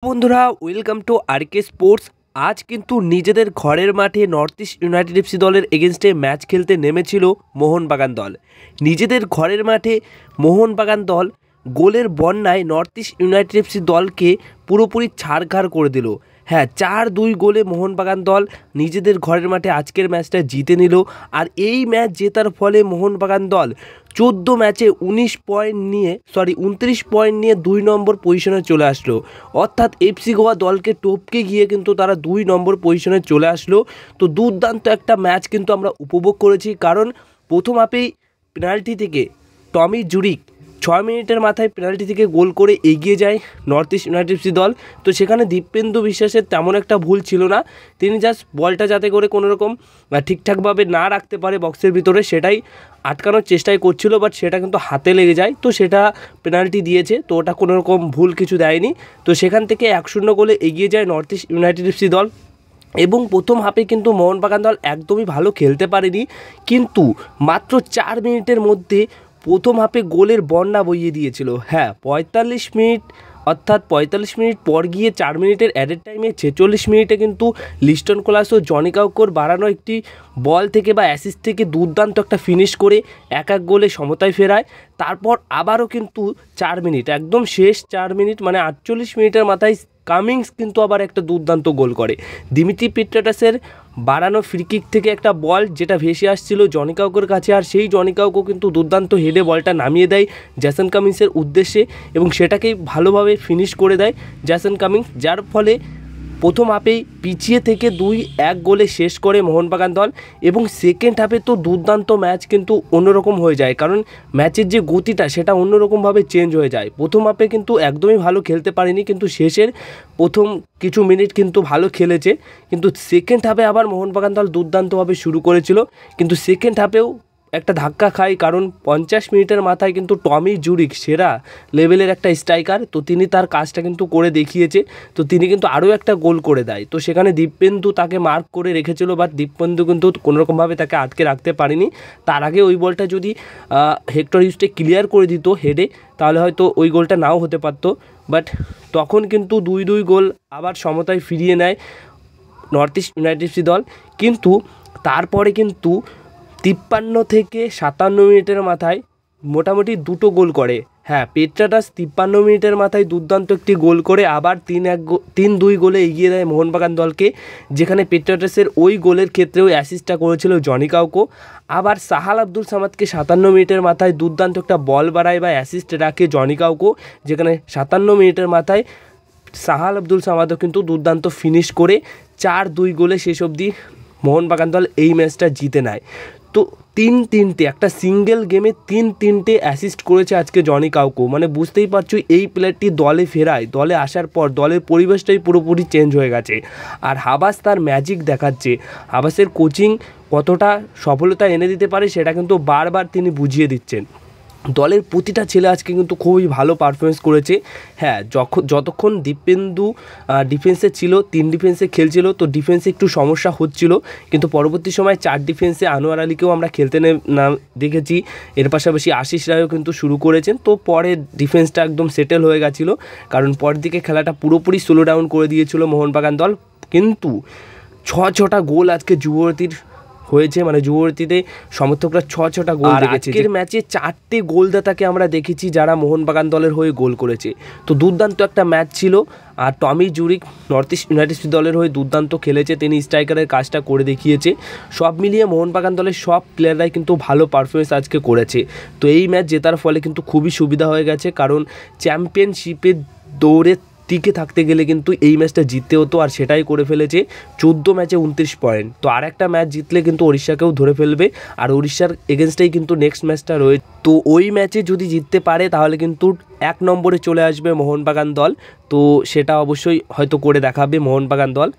বন্ধুরা, welcome to আরকে sports. আজ কিন্তু নিজেদের ঘরের মাঠে নর্থ ইস্ট ইউনাইটেড এফসি দলের এগেনস্টে ম্যাচ খেলতে নেমেছিল মোহনবাগান দল। নিজেদের ঘরের মাঠে মোহনবাগান দল গোলের বন্যায় নর্থ ইস্ট ইউনাইটেড এফসি দলকে পুরোপুরি ছাড়খাড় করে দিল। হ্যাঁ, 4-2 গোলে মোহনবাগান দল নিজেদের ঘরের মাঠে আজকের ম্যাচটা জিতে নিল। আর এই ম্যাচ জেতার ফলে মোহনবাগান দল 14 ম্যাচে 29 পয়েন্ট নিয়ে 2 নম্বর পজিশনে চলে আসলো। অর্থাৎ এফসি গোয়া দলকে টপকে গিয়ে কিন্তু তারা 2 নম্বর পজিশনে চলে আসলো। তো দুর্দান্ত একটা ম্যাচ কিন্তু আমরা উপভোগ করেছি, কারণ প্রথম হাফেই পেনাল্টি থেকে টমি জুরিক 6 মিনিটের মাথায় পেনাল্টি থেকে গোল করে এগিয়ে যায় নর্থ ইস্ট ইউনাইটেড এফসি দল। তো সেখানে দীপেন্দু বিশ্বাসের তেমন একটা ভুল ছিল না, তিনি জাস্ট বলটা যাতে করে কোনোরকম ঠিকঠাকভাবে না রাখতে পারে বক্সের ভিতরে, সেটাই আটকানোর চেষ্টাই করছিল, বাট সেটা কিন্তু হাতে লেগে যায়। তো সেটা পেনাল্টি দিয়েছে, তো ওটা কোনোরকম ভুল কিছু দেয়নি। তো সেখান থেকে 1-0 গোলে এগিয়ে যায় নর্থ ইস্ট ইউনাইটেড এফসি দল। এবং প্রথম হাফে কিন্তু মোহনবাগান দল একদমই ভালো খেলতে পারেনি, কিন্তু মাত্র 4 মিনিটের মধ্যে প্রথম হাফে গোলের বন্যা বইয়ে দিয়েছিল। হ্যাঁ, 45 মিনিট পর গিয়ে 4 মিনিটের অ্যাডেড টাইমে 46 মিনিটে কিন্তু লিস্টন কোলাস ও জনি কাউকোর বাড়ানো একটি বল থেকে বা অ্যাসিস্ট থেকে দুর্দান্ত একটা ফিনিশ করে 1-1 গোলে সমতায় ফেরায়। তারপর আবারও কিন্তু 4 মিনিট, একদম শেষ 4 মিনিট মানে 48 মিনিটের মাথায় কামিংস কিন্তু আবার একটা দুর্দান্ত গোল করে। দিমিত্রি পেট্রাটাসের বাড়ানো ফ্রিকিক থেকে একটা বল যেটা ভেসে আসছিল জনি কাউকোর কাছে, আর সেই জনি কাউকো কিন্তু দুর্দান্ত হেডে বলটা নামিয়ে দেয় জ্যাসন কামিংসের উদ্দেশ্যে এবং সেটাকেই ভালোভাবে ফিনিশ করে দেয় জ্যাসন কামিংস, যার ফলে প্রথম হাফেই পিছিয়ে থেকে 2-1 গোলে শেষ করে মোহনবাগান দল। এবং সেকেন্ড হাফে তো দুর্দান্ত ম্যাচ কিন্তু অন্যরকম হয়ে যায়, কারণ ম্যাচের যে গতিটা সেটা অন্যরকমভাবে চেঞ্জ হয়ে যায়। প্রথম হাফে কিন্তু একদমই ভালো খেলতে পারেনি, কিন্তু শেষের প্রথম কিছু মিনিট কিন্তু ভালো খেলেছে। কিন্তু সেকেন্ড হাফে আবার মোহনবাগান দল দুর্দান্তভাবে শুরু করেছিল, কিন্তু সেকেন্ড হাফেও একটা ধাক্কা খায়, কারণ 50 মিনিটের মাথায় কিন্তু টমি জুরিক সেরা লেভেলের একটা স্ট্রাইকার, তো তিনি তার কাজটা কিন্তু করে দেখিয়েছে। তো তিনি কিন্তু আরও একটা গোল করে দেয়। তো সেখানে দীপেন্দু তাকে মার্ক করে রেখেছিল, বাট দীপেন্দু কিন্তু কোনোরকমভাবে তাকে আটকে রাখতে পারেনি। তার আগে ওই বলটা যদি হেক্টর হিউস্টে ক্লিয়ার করে দিত হেডে, তাহলে হয়তো ওই গোলটা নাও হতে পারত। বাট তখন কিন্তু 2-2 গোল আবার সমতায় ফিরিয়ে নেয় নর্থ ইস্ট ইউনাইটেড এফসি দল। কিন্তু তারপরে কিন্তু 53 থেকে 57 মিনিটের মাথায় মোটামুটি 2টো গোল করে। হ্যাঁ, পেট্রাটাস 53 মিনিটের মাথায় দুর্দান্ত একটি গোল করে আবার 3-2 গোলে এগিয়ে দেয় মোহনবাগান দলকে, যেখানে পেট্রাটাসের ওই গোলের ক্ষেত্রেও অ্যাসিস্টটা করেছিল জনি কাউকো। আবার সাহাল আব্দুল সামাদকে 57 মিনিটের মাথায় দুর্দান্ত একটা বল বাড়ায় বা অ্যাসিস্ট রাখে জনি কাউকো, যেখানে 57 মিনিটের মাথায় সাহাল আব্দুল সামাদও কিন্তু দুর্দান্ত ফিনিশ করে 4-2 গোলে শেষ অবধি মোহনবাগান দল এই ম্যাচটা জিতে নেয়। তো 3-3 একটা সিঙ্গেল গেমে 3-3 অ্যাসিস্ট করেছে আজকে জনি কাউকো, মানে বুঝতেই পারছো এই প্লেয়ারটি দলে ফেরায়, দলে আসার পর দলের পরিবেশটাই পুরোপুরি চেঞ্জ হয়ে গেছে। আর হাবাস তার ম্যাজিক দেখাচ্ছে, হাবাসের কোচিং কতটা সফলতা এনে দিতে পারে সেটা কিন্তু বারবার তিনি বুঝিয়ে দিচ্ছেন। দলের প্রতিটা ছেলে আজকে কিন্তু খুবই ভালো পারফরমেন্স করেছে। হ্যাঁ, যতক্ষণ দীপেন্দু ডিফেন্সে ছিল, 3 ডিফেন্সে খেলছিল, তো ডিফেন্সে একটু সমস্যা হচ্ছিল, কিন্তু পরবর্তী সময় 4 ডিফেন্সে আনোয়ার আলীকেও আমরা খেলতে না দেখেছি। এর পাশাপাশি আশিস রায়ও কিন্তু শুরু করেছেন। তো পরে ডিফেন্সটা একদম সেটেল হয়ে গেছিলো, কারণ পরের দিকে খেলাটা পুরোপুরি স্লো ডাউন করে দিয়েছিল মোহনবাগান দল। কিন্তু 6টা গোল আজকে যুবভারতীর হয়েছে, মানে যুবভারতীতে সমর্থকরা 6টা গোল দেখেছে। আজকের ম্যাচে 4টে গোলদাতাকে আমরা দেখেছি যারা মোহনবাগান দলের হয়ে গোল করেছে। তো দুর্দান্ত একটা ম্যাচ ছিল। আর টমি জুরিক নর্থ ইস্ট ইউনাইটেড দলের হয়ে দুর্দান্ত খেলেছে, তিনি স্ট্রাইকারের কাজটা করে দেখিয়েছে। সব মিলিয়ে মোহনবাগান দলের সব প্লেয়াররাই কিন্তু ভালো পারফরমেন্স আজকে করেছে। তো এই ম্যাচ জেতার ফলে কিন্তু খুবই সুবিধা হয়ে গেছে, কারণ চ্যাম্পিয়নশিপের দৌড়ে টিকে থাকতে গেলে কিন্তু এই ম্যাচটা জিততে হতো, আর সেটাই করে ফেলেছে। 14 ম্যাচে 29 পয়েন্ট। তো আর একটা ম্যাচ জিতলে কিন্তু ওড়িশাকেও ধরে ফেলবে, আর ওড়িশার এগেনস্টেই কিন্তু নেক্সট ম্যাচটা রয়েছে। তো ওই ম্যাচে যদি জিততে পারে তাহলে কিন্তু 1 নম্বরে চলে আসবে মোহনবাগান দল। তো সেটা অবশ্যই হয়তো করে দেখাবে মোহনবাগান দল।